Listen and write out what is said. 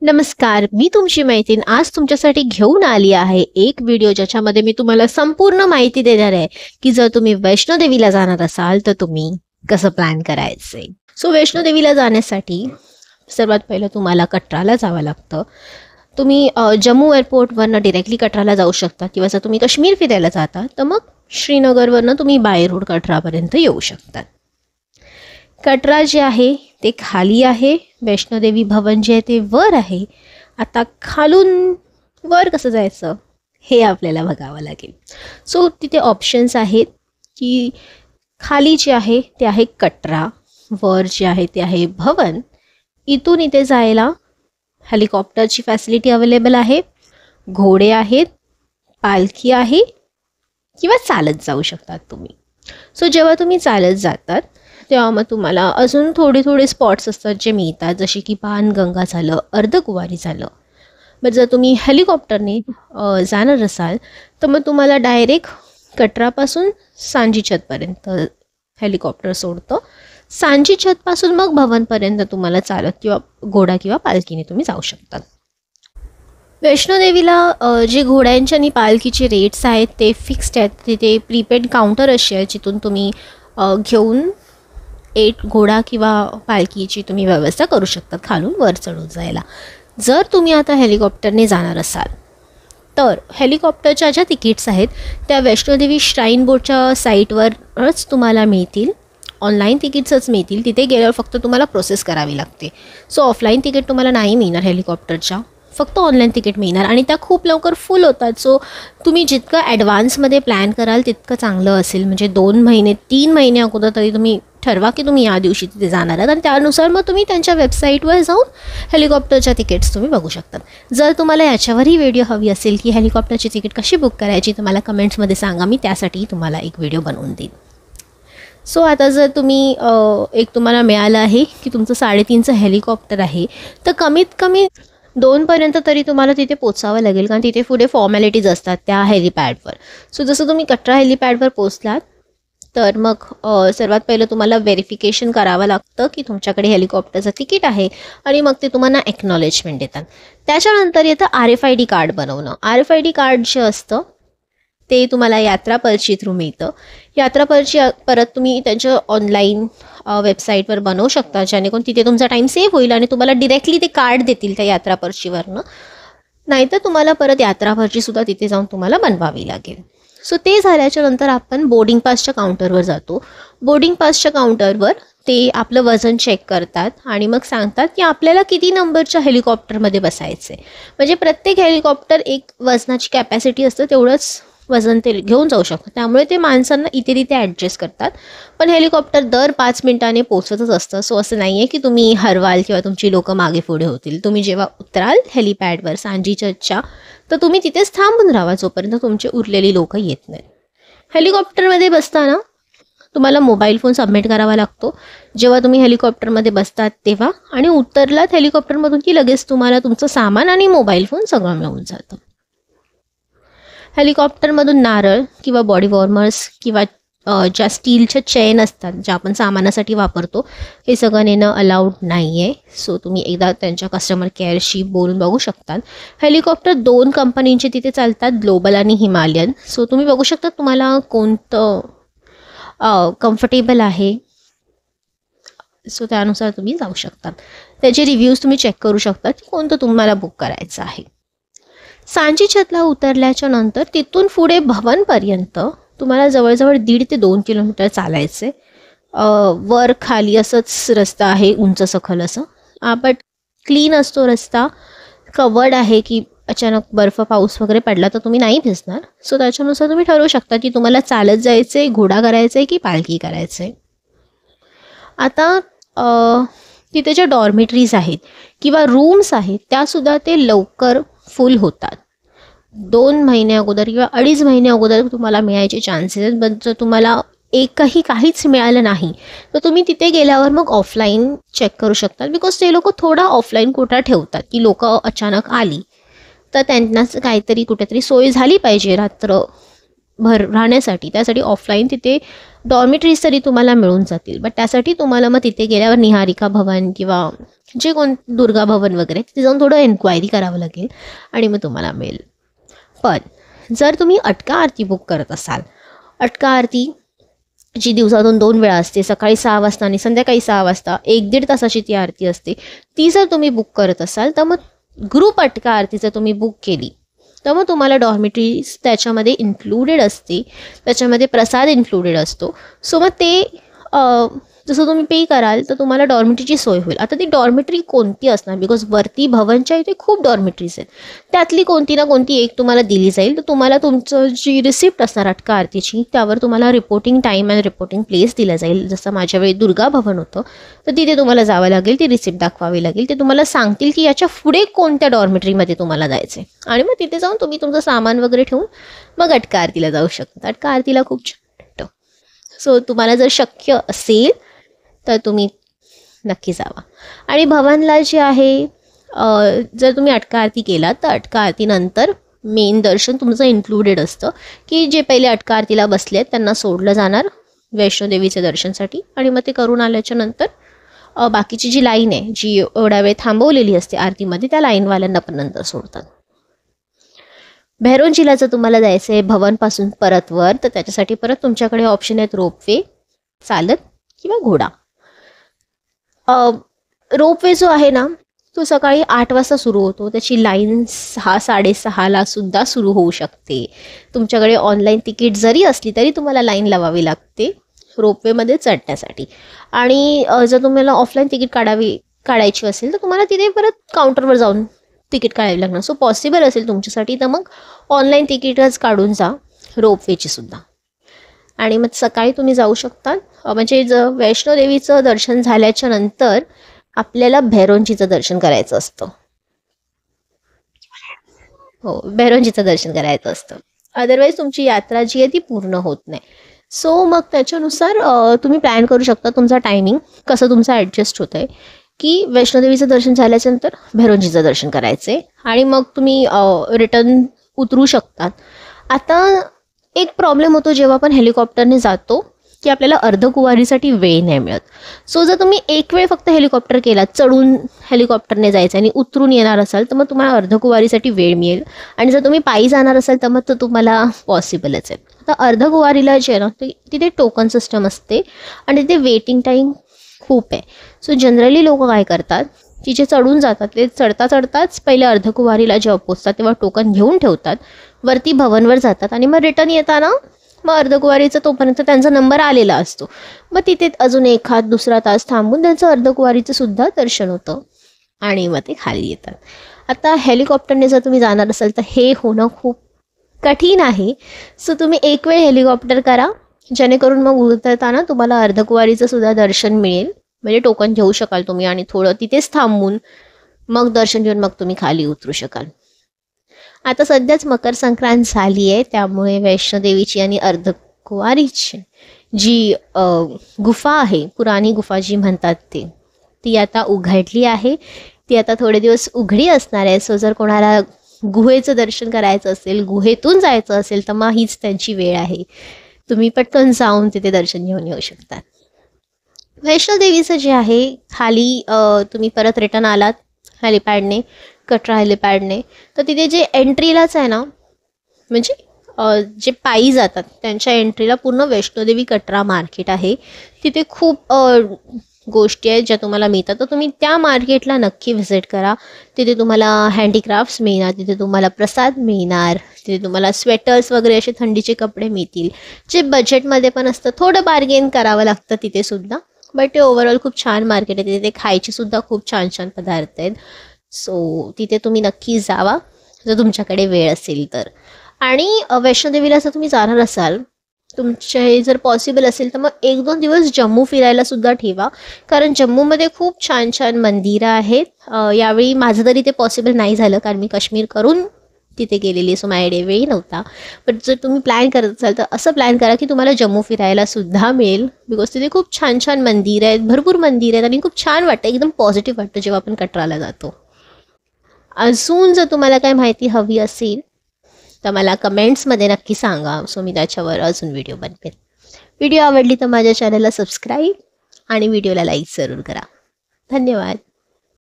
नमस्कार, मी तुमची मैत्रीण आज तुमच्यासाठी घेऊन आली आहे एक व्हिडिओ ज्याच्यामध्ये मी तुम्हाला संपूर्ण माहिती देणार आहे की जर तुम्ही वैष्णोदेवीला जाणार असाल तर तुम्ही कसं प्लॅन करायचे। सो वैष्णोदेवीला जाण्यासाठी सर्वात पहिलं तुम्हाला कटराला जावं लागतं। तुम्ही जम्मू एअरपोर्टवरनं डायरेक्टली कटराला जाऊ शकता किंवा जर तुम्ही काश्मीर फिरायला जाता तर मग श्रीनगरवरनं तुम्ही बाय रोड कटरापर्यंत येऊ शकता। कटरा जे आहे ते खाली आहे, वैष्णोदेवी भवन जे आहे ते वर आहे। आता खालून वर कसं जायचं हे आपल्याला बघावं लागेल। सो तिथे ऑप्शन्स आहेत की खाली जे आहे ते आहे कटरा, वर जे आहे ते आहे भवन। इथून इथे जायला हेलिकॉप्टरची फॅसिलिटी अवेलेबल आहे, घोडे आहेत, पालखी आहे किंवा चालत जाऊ शकतात तुम्ही। सो जेव्हा तुम्ही चालत जातात तेव्हा मग तुम्हाला अजून थोडे स्पॉट्स असतात जे मिळतात, जसे की पानगंगा झालं, अर्धकुवारी झालं। मग जर तुम्ही हेलिकॉप्टरने जाणार असाल तर मग तुम्हाला डायरेक्ट कटरापासून सांजी छतपर्यंत हेलिकॉप्टर सोडतं। सांजी छतपासून मग भवनपर्यंत तुम्हाला चालत किंवा घोडा किंवा पालखीने तुम्ही जाऊ शकता। वैष्णोदेवीला जे घोड्यांच्या आणि पालखीचे रेट्स आहेत ते फिक्स्ड आहेत। तिथे प्रीपेड काउंटर असे आहे जिथून तुम्ही घेऊन एक घोडा किंवा पालखीची तुम्ही व्यवस्था करू शकता खालून वर चढून जायला। जर तुम्ही आता हेलिकॉप्टरने जाणार असाल तर हेलिकॉप्टरच्या ज्या तिकीट्स आहेत त्या वैष्णोदेवी श्राईन बोर्डच्या साईटवरच तुम्हाला मिळतील, ऑनलाईन तिकीट्सच मिळतील। तिथे गेल्यावर फक्त तुम्हाला प्रोसेस करावी लागते। सो ऑफलाईन तिकीट तुम्हाला नाही मिळणार हेलिकॉप्टरच्या, फक्त ऑनलाईन तिकीट मिळणार आणि त्या खूप लवकर फुल होतात। सो तुम्ही जितकं ॲडव्हान्समध्ये प्लॅन कराल तितकं चांगलं असेल। म्हणजे 2 महिने 3 महिने अगोदर तरी तुम्ही ठरवा की तुम्ही या दिवशी तिथे जाणार आहात आणि त्यानुसार मग तुम्ही त्यांच्या वेबसाईटवर जाऊन हेलिकॉप्टरच्या तिकीट्स तुम्ही बघू शकता। जर तुम्हाला याच्यावरही व्हिडिओ हवी असेल की हेलिकॉप्टरची तिकीट कशी बुक करायची तर मला कमेंट्समध्ये सांगा, मी त्यासाठी तुम्हाला एक व्हिडिओ बनवून देईन। सो आता जर तुम्ही एक तुम्हाला मिळालं आहे की तुमचं 3.5चं हेलिकॉप्टर आहे तर कमीत कमी 2पर्यंत तरी तुम्हाला तिथे पोचावं लागेल, कारण तिथे पुढे फॉर्मॅलिटीज असतात त्या हेलिपॅडवर। सो जसं तुम्ही कटरा हेलिपॅडवर पोचलात तर मग सर्वात पहिलं तुम्हाला व्हेरिफिकेशन करावं लागतं की तुमच्याकडे हेलिकॉप्टरचं तिकीट आहे आणि मग ते तुम्हाला एक्नॉलेजमेंट देतात। त्याच्यानंतर येतं RFID कार्ड बनवणं। RFID कार्ड जे असतं ते तुम्हाला यात्रा पर्ची थ्रू मिळतं। यात्रा पर्ची परत तुम्ही त्यांच्या ऑनलाईन वेबसाईटवर बनवू शकता, जेणेकरून तिथे तुमचा टाईम सेव्ह होईल आणि तुम्हाला डिरेक्टली ते कार्ड देतील त्या यात्रा पर्चीवरनं। नाहीतर तुम्हाला परत यात्रा पर्चीसुद्धा तिथे जाऊन तुम्हाला बनवावी लागेल। सो ते झाल्याच्या नंतर आपण बोर्डिंग पासच्या काउंटरवर जातो। बोर्डिंग पासच्या काउंटरवर ते आपलं वजन चेक करतात आणि मग सांगतात की आपल्याला किती नंबरच्या हेलिकॉप्टरमध्ये बसायचं आहे। म्हणजे प्रत्येक हेलिकॉप्टर एक वजनाची कॅपॅसिटी असतं, तेवढंच वजन ते घेऊन जाऊ शकतं। त्यामुळे ते माणसांना इथे तिथे ॲडजस्ट करतात, पण हेलिकॉप्टर दर 5 मिनिटांनी पोचतच असतं। सो असं नाही आहे की तुम्ही हरवाल किंवा तुमची लोकं मागे पुढे होतील। तुम्ही जेव्हा उतराल हेलिपॅडवर सांजी छतच्या तर तुम्ही तिथेच थांबून राहा जोपर्यंत तुमची उरलेली लोकं येत नाहीत। हेलिकॉप्टरमध्ये बसताना तुम्हाला मोबाईल फोन सबमिट करावा लागतो जेव्हा तुम्ही हेलिकॉप्टरमध्ये बसतात तेव्हा, आणि उतरलात हेलिकॉप्टरमधून की लगेच तुम्हाला तुमचं सामान आणि मोबाईल फोन सगळं मिळून जातं। हेलिकॉप्टरमधून नारळ किंवा बॉडी वॉर्मर्स किंवा ज्या स्टीलच्या चेन असतात ज्या आपण सामानासाठी वापरतो हे सगळं नेणं अलाउड नाही आहे। सो तुम्ही एकदा त्यांच्या कस्टमर केअरशी बोलून बघू शकतात। हेलिकॉप्टर 2 कंपनींचे तिथे चालतात, ग्लोबल आणि हिमालयन। सो तुम्ही बघू शकता तुम्हाला कोणतं कम्फर्टेबल आहे, सो त्यानुसार तुम्ही जाऊ शकता। त्याचे रिव्ह्यूज तुम्ही चेक करू शकता की कोणतं तुम्हाला बुक करायचं आहे। सांजी छतला उतरल्याच्या नंतर तिथून पुढे भवनपर्यंत तुम्हाला जवळजवळ 1.5 ते 2 किलोमीटर चालायचे। वर खाली असंच रस्ता आहे, उंच सखल असं, बट क्लीन असतो रस्ता। कवर्ड आहे की अचानक बर्फ पाऊस वगैरे पडला तर तुम्ही नाही भिजणार। सो त्याच्यानुसार तुम्ही ठरवू शकता की तुम्हाला चालत जायचं आहे, घोडा करायचा आहे की पालखी करायचं आहे। आता तिथे ज्या डॉर्मेटरीज आहेत किंवा रूम्स आहेत त्यासुद्धा ते लवकर फुल होतात। 2 महिने अगोदर किंवा 2.5 महिने अगोदर तुम्हाला मिळायचे चान्सेस आहेत। पण जर तुम्हाला काहीच मिळालं नाही तर तुम्ही तिथे गेल्यावर मग ऑफलाईन चेक करू शकता, बिकॉज ते लोक थोडा ऑफलाईन कोटा ठेवतात की लोक अचानक आली तर त्यांनाच काहीतरी कुठेतरी सोय झाली पाहिजे रात्रभर राहण्यासाठी। त्यासाठी ऑफलाईन तिथे डॉर्मेटरीज तरी तुम्हाला मिळून जातील, बट त्यासाठी तुम्हाला मग तिथे गेल्यावर निहारिका भवन किंवा जे कोण दुर्गा भवन वगैरे तिथे जाऊन थोडं एन्क्वायरी करावं लागेल आणि मग तुम्हाला मिळेल. पण जर तुम्ही अटका आरती बुक करत असाल, अटका आरती जी दिवसातून 2 वेळा असते, सकाळी 6 वाजता आणि संध्याकाळी 6 वाजता 1-1.5 तासाची ती आरती असते, ती जर तुम्ही बुक करत असाल तर मग ग्रुप अटका आरती जर तुम्ही बुक केली तर मग तुम्हाला डॉर्मेटरीज त्याच्यामध्ये इन्क्लुडेड असते, त्याच्यामध्ये प्रसाद इन्क्लुडेड असतो. सो मग ते जसं तुम्ही पे कराल तर तुम्हाला डॉर्मेटरीची सोय होईल. आता ती डॉर्मेटरी कोणती असणार, बिकॉज वरती भवनच्या इथे खूप डॉर्मेटरीज आहेत, त्यातली कोणती ना कोणती एक तुम्हाला दिली जाईल. तर तुम्हाला तुमचं जी रिसिप्ट असणार अटका आरतीची त्यावर तुम्हाला reporting time and reporting place दिला जाईल. जसं माझ्या वेळी दुर्गा भवन होतं तर तिथे तुम्हाला जावं लागेल, ती रिसिप्ट दाखवावी लागेल. ते तुम्हाला सांगतील की याच्या पुढे कोणत्या डॉर्मेटरीमध्ये तुम्हाला जायचं आहे आणि मग तिथे जाऊन तुम्ही तुमचं सामान वगैरे ठेवून मग अटका आरतीला जाऊ शकता. अटका आरतीला खूप छान वाटतं. सो तुम्हाला जर शक्य असेल तर तुम्ही नक्की जावा. आणि भवनला जे आहे जर तुम्ही अटका आरती केलात तर अटका आरतीनंतर मेन दर्शन तुमचं इन्क्लुडेड असतं, की जे पहिले अटका आरतीला बसले आहेत त्यांना सोडलं जाणार वैष्णोदेवीच्या दर्शनसाठी आणि मग ते करून आल्याच्या नंतर बाकीची जी लाईन आहे जी एवढा वेळ थांबवलेली असते आरतीमध्ये त्या लाईनवाल्यांना पण नंतर सोडतात. भैरोंजीला जर तुम्हाला जायचं आहे भवनपासून परत वर तर त्याच्यासाठी परत तुमच्याकडे ऑप्शन आहेत रोपवे, चालत किंवा घोडा. रोपवे जो आहे ना तो सकाळी 8 वाजता सुरू होतो, त्याची लाईन 6-6:30ला सुद्धा सुरू होऊ शकते. तुमच्याकडे ऑनलाईन तिकीट जरी असली तरी तुम्हाला लाईन लावावी लागते रोपवेमध्ये चढण्यासाठी. आणि जर तुम्हाला ऑफलाईन तिकीट काढायची असेल तर तुम्हाला तिथे परत काउंटरवर जाऊन तिकीट काढावी लागणार. सो पॉसिबल असेल तुमच्यासाठी तर मग ऑनलाईन तिकीटच काढून जा रोपवेची सुद्धा. आणि मग सकाळी तुम्ही जाऊ शकता. म्हणजे जर वैष्णोदेवीचं दर्शन झाल्याच्या नंतर आपल्याला भैरोंजीचं दर्शन करायचं असतं. हो, भैरोंजीचं दर्शन करायचं असतं, अदरवाईज तुमची यात्रा जी आहे ती पूर्ण होत नाही. सो मग त्याच्यानुसार तुम्ही प्लॅन करू शकता तुमचा टायमिंग कसं तुमचं ॲडजस्ट होतं आहे, की वैष्णोदेवीचं दर्शन झाल्याच्यानंतर भैरोंजीचं दर्शन करायचं आहे आणि मग तुम्ही रिटर्न उतरू शकतात. आता एक प्रॉब्लेम होतो जेव्हा आपण हेलिकॉप्टरने जातो की आपल्याला अर्धकुवारीसाठी वेळ नाही मिळत. सो जर तुम्ही एक वेळ फक्त हेलिकॉप्टर केला, चढून हेलिकॉप्टरने जायचं आणि उतरून येणार असाल तर मग तुम्हाला अर्धकुवारीसाठी वेळ मिळेल. आणि जर तुम्ही पायी जाणार असाल तर मग तर तुम्हाला पॉसिबलच आहे. आता अर्धकुवारीला जे आहे ना तिथे टोकन सिस्टम असते आणि तिथे वेटिंग टाईम खूप आहे. सो जनरली लोक काय करतात की जे चढून जातात ते चढताच पहिले अर्धकुवारीला जेव्हा पोचतात तेव्हा टोकन घेऊन ठेवतात, वरती भवनवर जातात आणि मग रिटर्न येताना मग अर्धकुवारीचा तोपर्यंत त्यांचा नंबर आलेला असतो. मग तिथे अजून 1-2 तास थांबून त्यांचं अर्धकुवारीचं सुद्धा दर्शन होतं आणि मग ते खाली येतात. आता हेलिकॉप्टरने जर तुम्ही जाणार असाल तर हे होणं खूप कठीण आहे. सो तुम्ही एक वेळ हेलिकॉप्टर करा जेणेकरून मग उतरताना तुम्हाला अर्धकुवारीचं सुद्धा दर्शन मिळेल. म्हणजे टोकन घेऊ शकाल तुम्ही आणि थोडं तिथेच थांबून मग दर्शन घेऊन मग तुम्ही खाली उतरू शकाल. आता सध्याच मकर संक्रांत झाली आहे त्यामुळे वैष्णोदेवीची आणि अर्धकुवारीची जी गुफा आहे, पुराणी गुफा जी म्हणतात ती आता उघडली आहे. ती आता थोडे दिवस उघडी असणार आहे. सो जर कोणाला गुहेचं दर्शन करायचं असेल, गुहेतून जायचं असेल तर मग हीच त्यांची वेळ आहे. तुम्ही पटकन जाऊन तिथे दर्शन घेऊन येऊ शकतात. वैष्णोदेवीचं जे आहे खाली तुम्ही परत रिटर्न आलात हेलिपॅडने, कटरा हेलिपॅडने, तर तिथे जे एंट्रीलाच आहे ना म्हणजे जे पायी जातात त्यांच्या एंट्रीला पूर्ण वैष्णोदेवी कटरा मार्केट आहे. तिथे खूप गोष्टी आहेत ज्या तुम्हाला मिळतात, तर तुम्ही त्या मार्केटला नक्की व्हिजिट करा. तिथे तुम्हाला हँडीक्राफ्ट्स मिळणार, तिथे तुम्हाला प्रसाद मिळणार, तिथे तुम्हाला स्वेटर्स वगैरे असे थंडीचे कपडे मिळतील जे बजेटमध्ये पण असतं. थोडं बार्गेन करावं लागतं तिथे सुद्धा, बट ते ओव्हरऑल खूप छान मार्केट आहे. तिथे खायचे सुद्धा खूप छान छान पदार्थ आहेत. सो तिथे तुम्ही नक्की जावा जर तुमच्याकडे वेळ असेल तर. आणि वैष्णोदेवीला जर तुम्ही जाणार असाल, तुमचे हे जर पॉसिबल असेल तर मग 1-2 दिवस जम्मू फिरायला सुद्धा ठेवा, कारण जम्मूमध्ये खूप छान छान मंदिरं आहेत. यावेळी माझं तरी ते पॉसिबल नाही झालं कारण मी काश्मीर करून तिथे गेलेली, सो माझ्याकडे वेळ नव्हता. बट जर तुम्ही प्लॅन करत असाल तर असं प्लॅन करा की तुम्हाला जम्मू फिरायला सुद्धा मिळेल, बिकॉज तिथे खूप छान छान मंदिरं आहेत, भरपूर मंदिरं आहेत आणि खूप छान वाटतं, एकदम पॉझिटिव्ह वाटतं जेव्हा आपण कटराला जातो. अजून जर तुम्हाला काय माहिती हवी असेल तर मला कमेंट्समध्ये नक्की सांगा, सो मी त्याच्यावर अजून व्हिडिओ बनवेन. व्हिडिओ आवडली तर माझ्या चॅनलला सबस्क्राईब आणि व्हिडिओला लाईक जरूर करा. धन्यवाद.